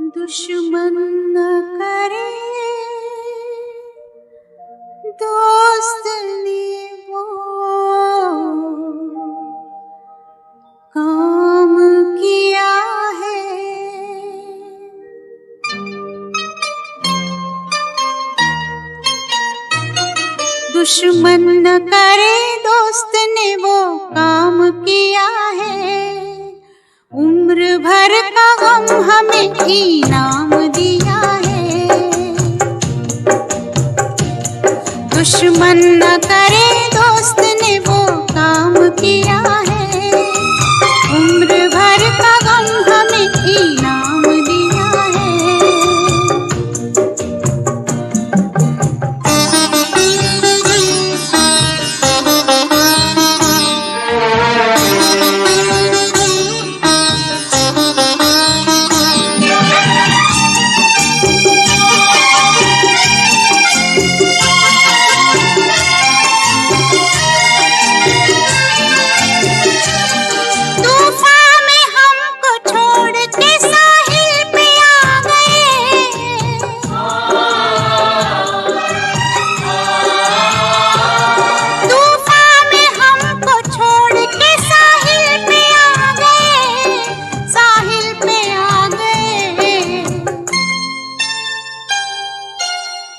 दुश्मन न करे दोस्त ने वो काम किया है। दुश्मन न करे दोस्त ने वो काम किया है। उम्र भर का गम हमें इनाम दिया है। दुश्मन न करे दोस्त ने वो काम किया है। उम्र भर का गम हमें इनाम दिया है।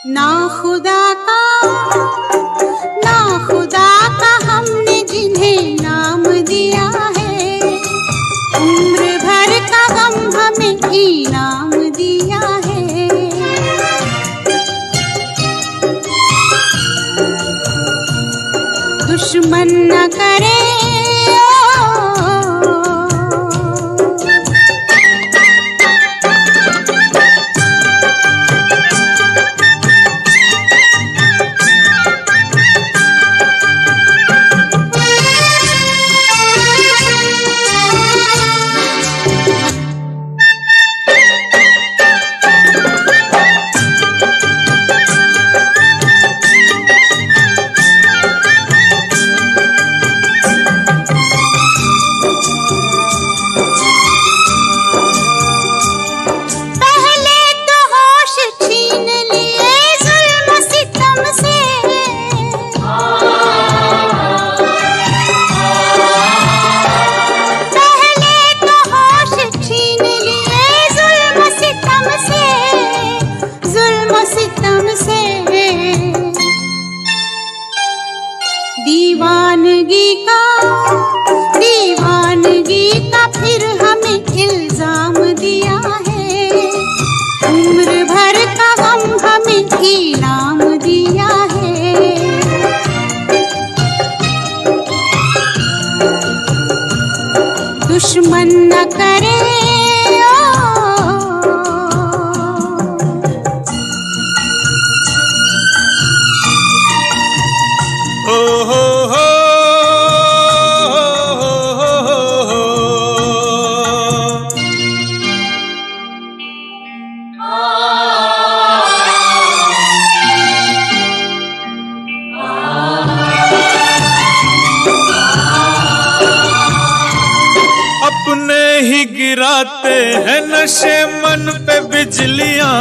ना खुदा का हमने जिन्हें नाम दिया है। उम्र भर का गम हमें इनाम दिया है। दुश्मन न करे दीवानगी का फिर हमें इल्जाम दिया है। उम्र भर का गम हमें इनाम दिया है। दुश्मन न करे अपने ही गिराते हैं नशे मन पे बिजलियां।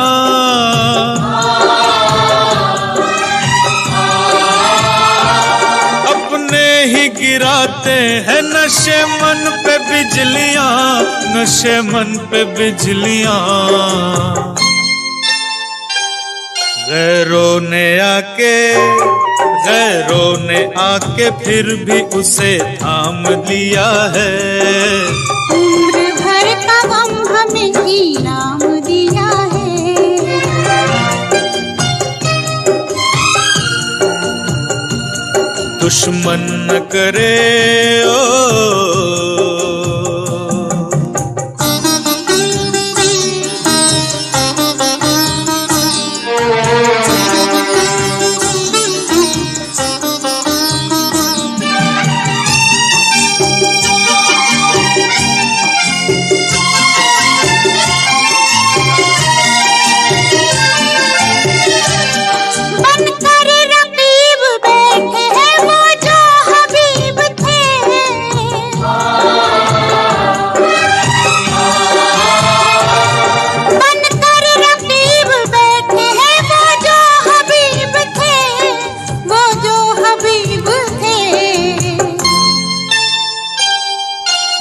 अपने ही गिराते हैं नशे मन पे बिजलियां, नशे मन पे बिजलियां। गैरों ने आके फिर भी उसे थाम लिया है। उम्र भर का गम हमें इनाम दिया है। दुश्मन न करे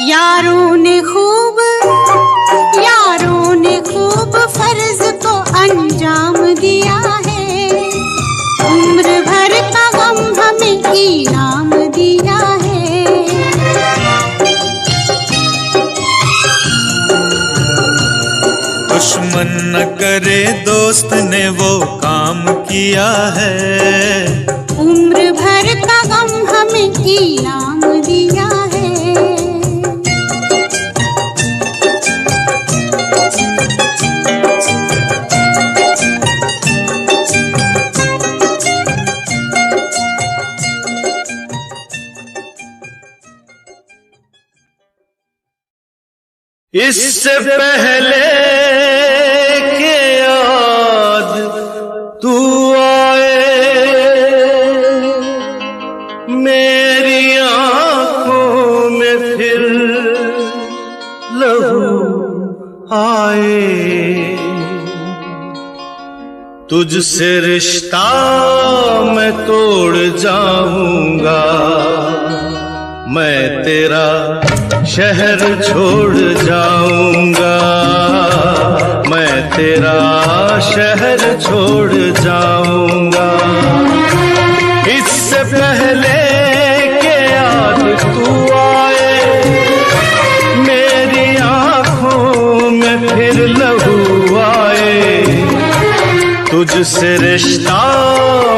यारों ने खूब फर्ज को अंजाम दिया है, उम्र भर का गम हमें इनाम दिया है। दुश्मन न करे दोस्त ने वो काम किया है, उम्र भर का गम हमें इनाम दिया है। इससे पहले के याद तू आए, मेरी आंखों में फिर लहू आए। तुझसे रिश्ता मैं तोड़ जाऊंगा, मैं तेरा शहर छोड़ जाऊंगा, मैं तेरा शहर छोड़ जाऊंगा। इससे पहले के याद तू आए, मेरी आंखों में फिर लहू आए। तुझसे रिश्ता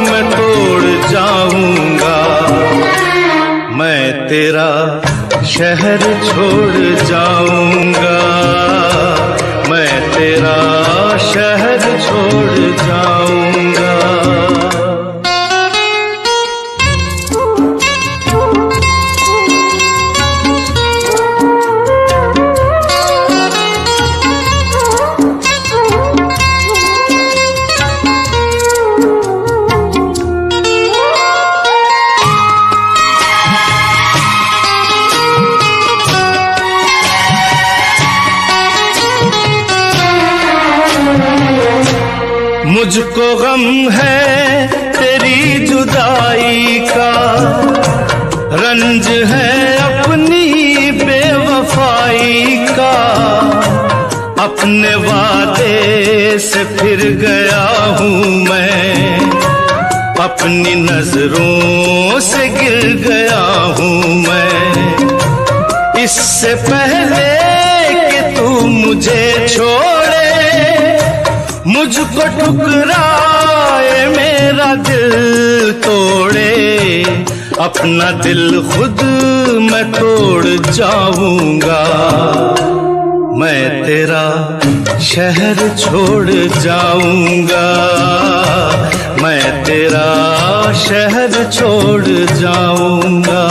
मैं तोड़ जाऊंगा, मैं तेरा शहर छोड़ जाऊंगा, मैं तेरा शहर छोड़ जाऊंगा। मुझको गम है तेरी जुदाई का, रंज है अपनी बेवफाई का। अपने वादे से फिर गया हूँ मैं, अपनी नजरों से गिर गया हूँ मैं। इससे पहले कि तू मुझे छोड़े, मुझको ठुकराए, मेरा दिल तोड़े, अपना दिल खुद मैं तोड़ जाऊंगा। मैं तेरा शहर छोड़ जाऊंगा, मैं तेरा शहर छोड़ जाऊंगा।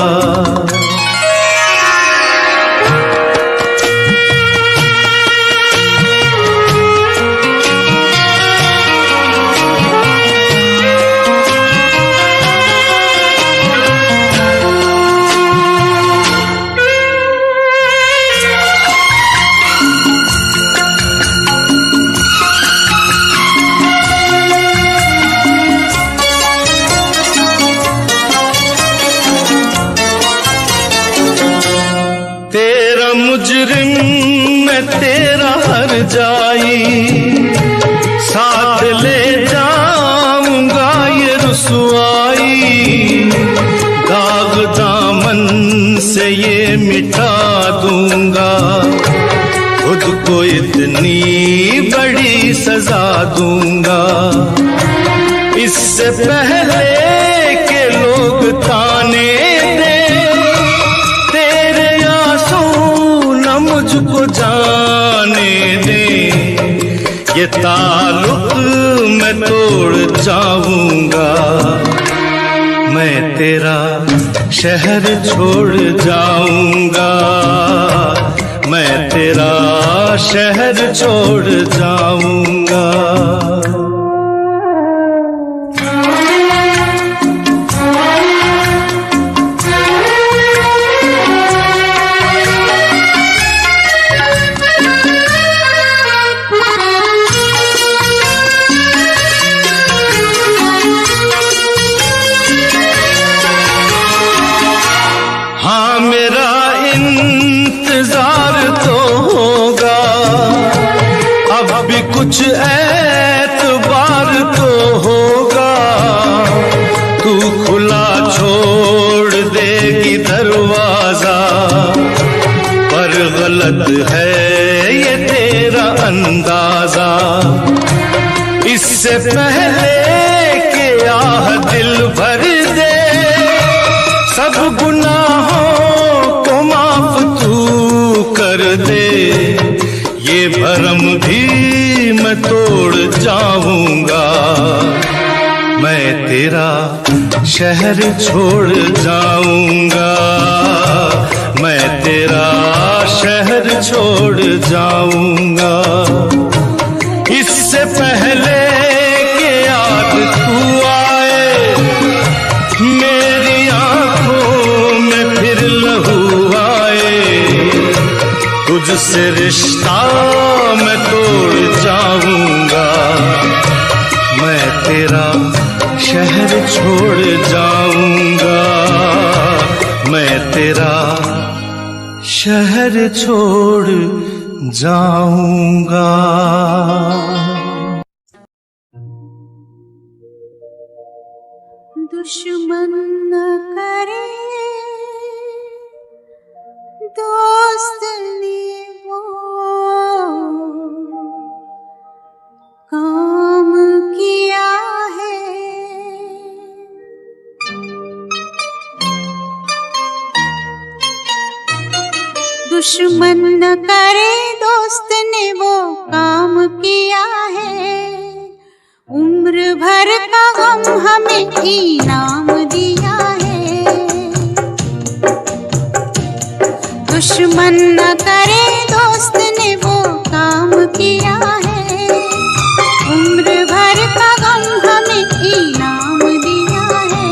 मुजरिम मैं तेरा हर जाई, साथ ले जाऊंगा ये रुसवाई। दाग दामन से ये मिटा दूंगा, खुद को इतनी बड़ी सजा दूंगा। इससे पहले के लोग ताने दे, मुझको जाने दे, ये ताल्लुक मैं तोड़ जाऊंगा। मैं तेरा शहर छोड़ जाऊंगा, मैं तेरा शहर छोड़ जाऊंगा। हाँ मेरा इंतजार गलत है ये तेरा अंदाजा। इससे पहले कि आह दिल भर दे, सब गुनाहों को माफ तू कर दे। ये भरम भी मैं तोड़ जाऊंगा, मैं तेरा शहर छोड़ जाऊंगा, मैं तेरा शहर छोड़ जाऊंगा। इससे पहले कि याद तू आए, मेरी आंखों में फिर लहू आए, तुझसे रिश्ता मैं तोड़ जाऊंगा, मैं तेरा शहर छोड़ जाऊंगा, मैं तेरा शहर छोड़ जाऊंगा। दुश्मन न करे दोस्त ने वो काम किया है। दुश्मन न करे दोस्त ने वो काम किया है। उम्र भर का गम हमें इनाम दिया है। दुश्मन न करे दोस्त ने वो काम किया है। उम्र भर का गम हमें इनाम दिया है।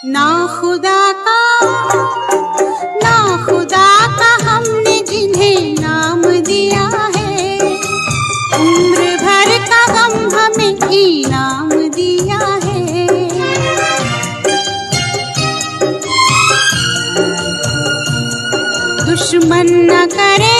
ना खुदा का हमने जिन्हें नाम दिया है। उम्र भर का गम हमें इनाम दिया है। दुश्मन न करे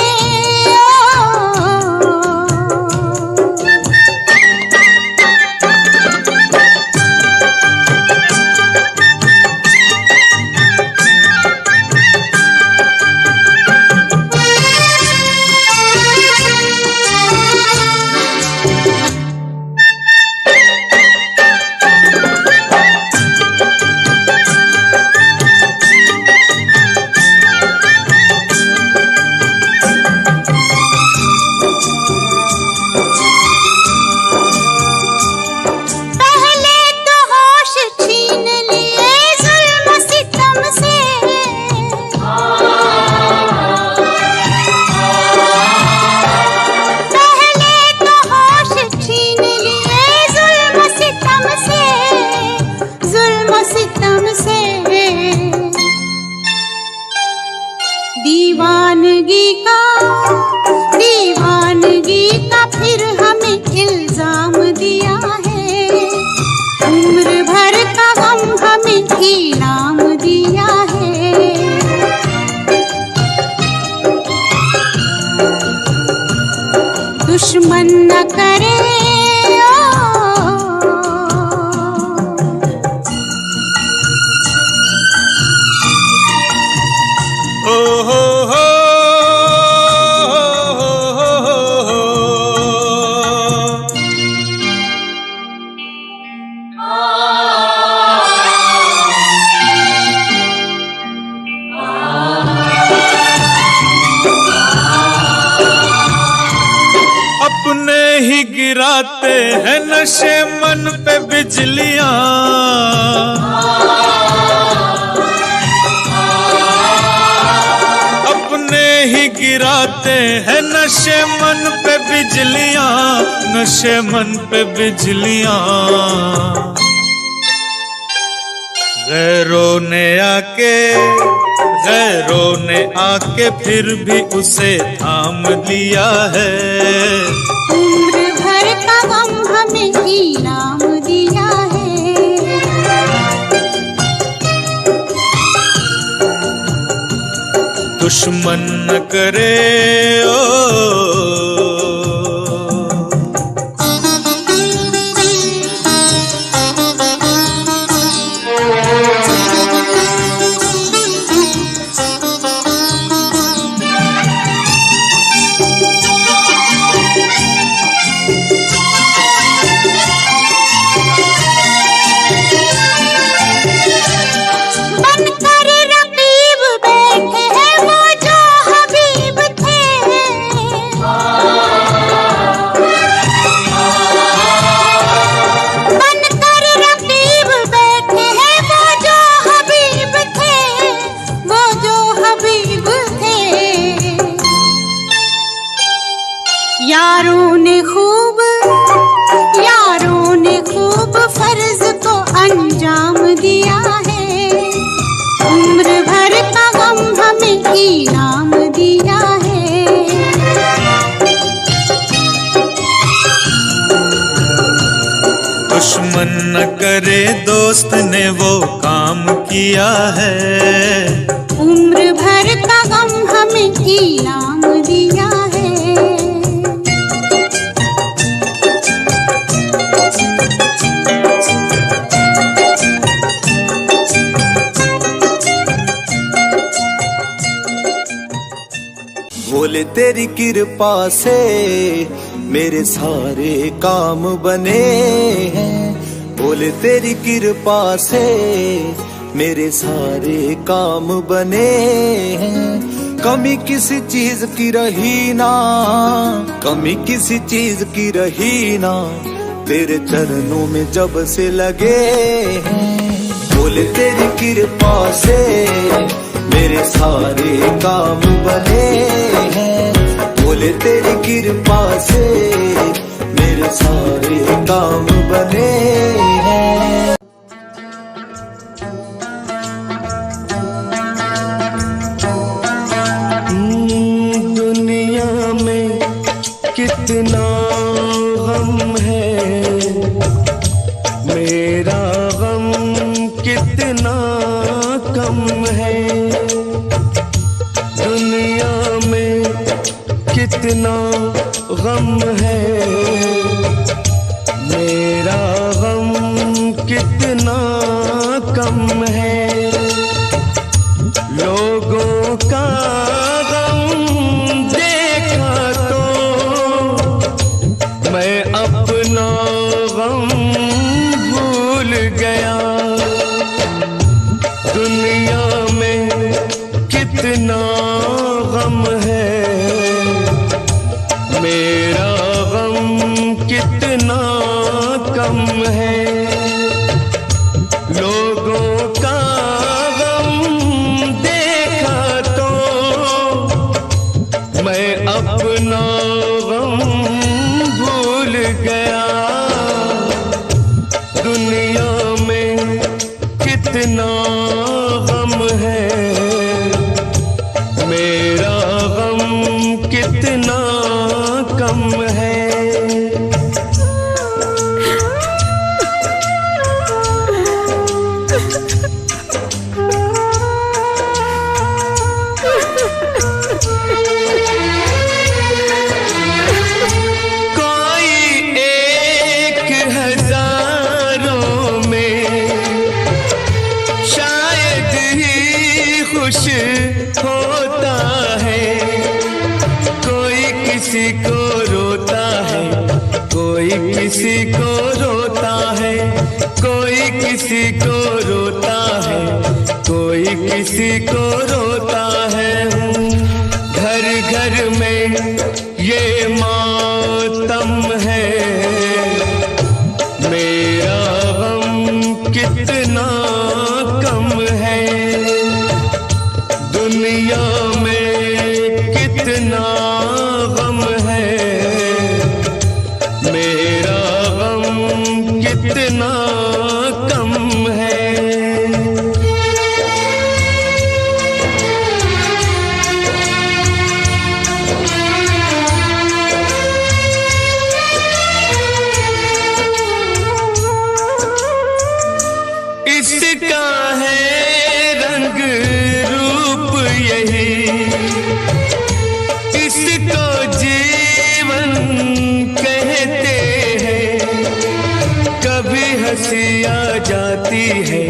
दीवानगी का फिर हमें इल्जाम दिया है। उम्र भर का गम हमें इनाम दिया है। दुश्मन न करे ही गिराते हैं नशे मन पे बिजलियां। गिराते हैं नशे मन पे बिजलियां, नशे मन पे बिजलियां। गैरों ने आके फिर भी उसे थाम लिया है। उम्र भर का गम हमें इनाम दिया है। दुश्मन न करे यारों ने खूब फर्ज को अंजाम दिया है। उम्र भर का गम हमें इनाम दिया है। दुश्मन न करे दोस्त ने वो काम किया है। उम्र भर का गम हमें इनाम दिया है। बोले तेरी कृपा से मेरे सारे काम बने हैं। बोले तेरी कृपा से मेरे सारे काम बने हैं। कमी किसी चीज की रही ना, कमी किसी चीज की रही ना, तेरे चरणों में जब से लगे हैं। बोले तेरी कृपा से मेरे सारे काम बने हैं। बोले तेरी कृपा से मेरे सारे काम बने हैं। दुनिया में कितना गम है, मेरा गम कितना कम है। दुनिया में कितना गम है, मेरा गम कितना कम है। लोगों का गम देखा तो मैं अपना गम भूल गया। दुनिया में कितना गम है, मेरा गम कितना कम है। लोगों का गम देखा तो मैं अपना गम भूल गया। दुनिया में कितना गम है, मेरा गम कितना कम है। कोई 1000 में शायद ही खुश होता है। कोई किसी को रोता है, कोई किसी को रोता है, कोई किसी को रोता है, कोई किसी को रोता है। घर घर में ये मातम है, मेरा गम कितना कम है। दुनिया में कितना कितना गम है, मेरा गम कितना कम है। इसका है रंग रूप यही, इसको जीवन कहते हैं। कभी हंसी आ जाती है,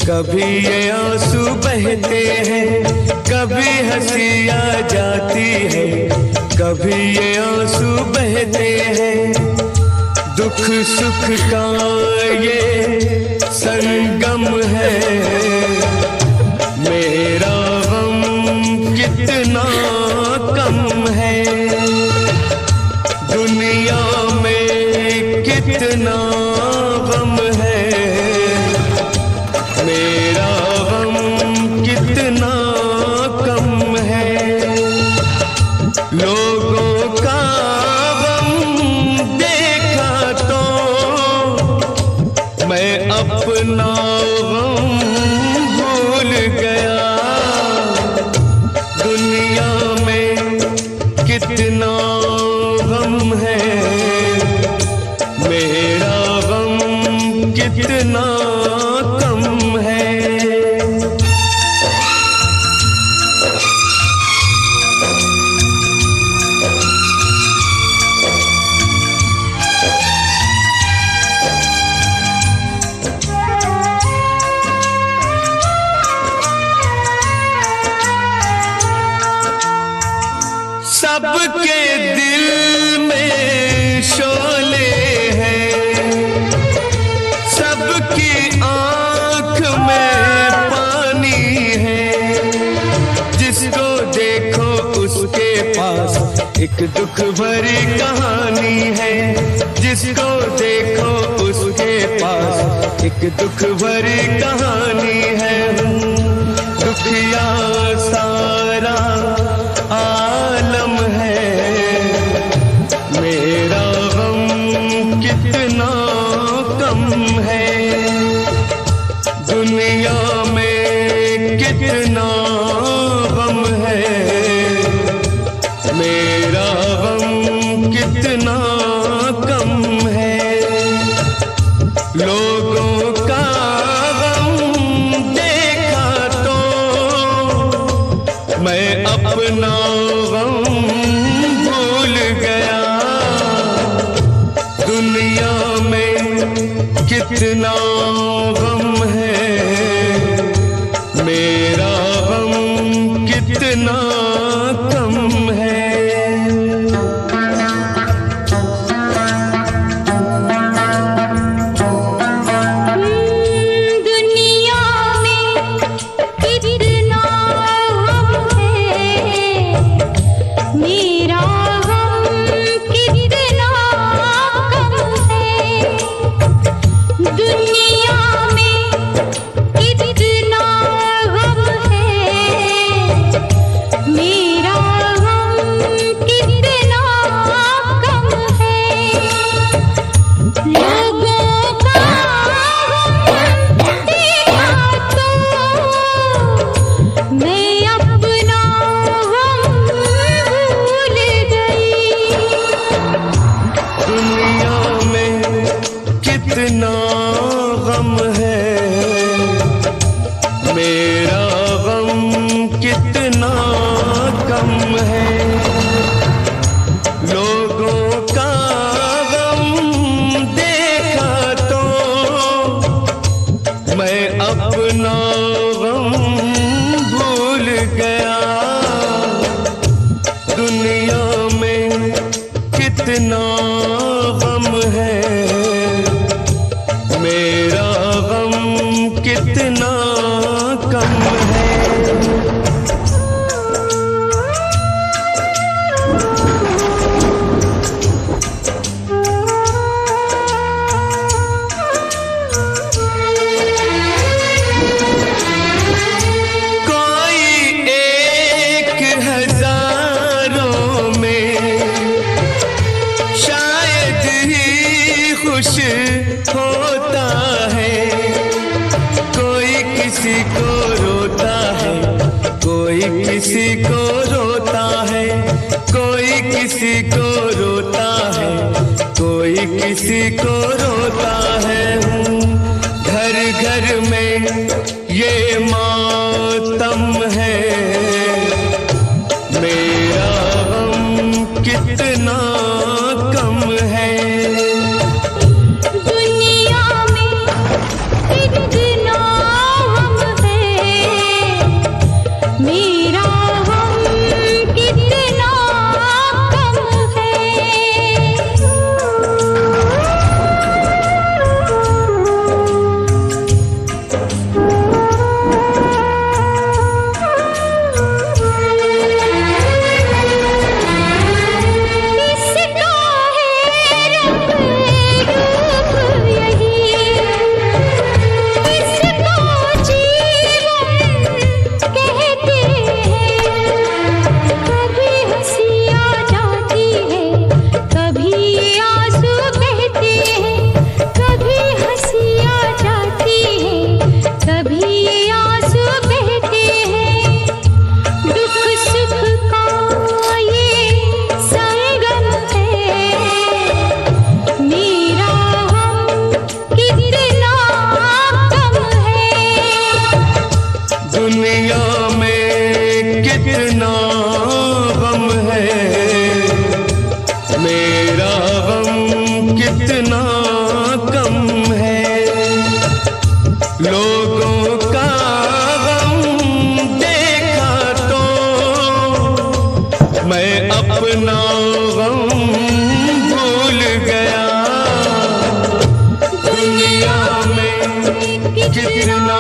कभी ये आंसू बहते हैं। कभी हंसी आ जाती है, कभी ये आंसू बहते हैं। दुख सुख का ये संगम है, मेरा गम कितना कम है। दुनिया में कितना गम है, मेरा गम कितना कम है। लोगों का मैं अपना गम भूल गया। दुनिया में कितना गम है, मेरा गम कितना कम है। सबके दिल में शोले हैं, सबकी आँख में पानी है। जिसको देखो उसके पास एक दुख भरी कहानी है। जिसको देखो उसके पास एक दुख भरी कहानी है। दुखिया सारा आलम है, मेरा गम कितना कम है। दुनिया में कितना गम है, मेरा गम कितना कम है। लोगों का गम देखा तो मैं अपना गम भूल गया। दुनिया में कितना गम है, मेरा गम कितना कम है। कितना गम है, मेरा गम कितना कम है। लोगों का गम देखा तो मैं अपना गम भूल गया। दुनिया में कितना गम है, मेरा गम कितना कम है। कोई 1000 खुश होता है, कोई किसी को रोता है, कोई किसी को रोता है, कोई किसी को रोता है, कोई किसी को रोता है। घर घर में ये मातम है, मेरा गम कितना कम है। दुनिया में कितना गम है, मेरा गम कितना कम लोगों का गम देखा तो मैं अपना गम भूल गया। दुनिया में कितना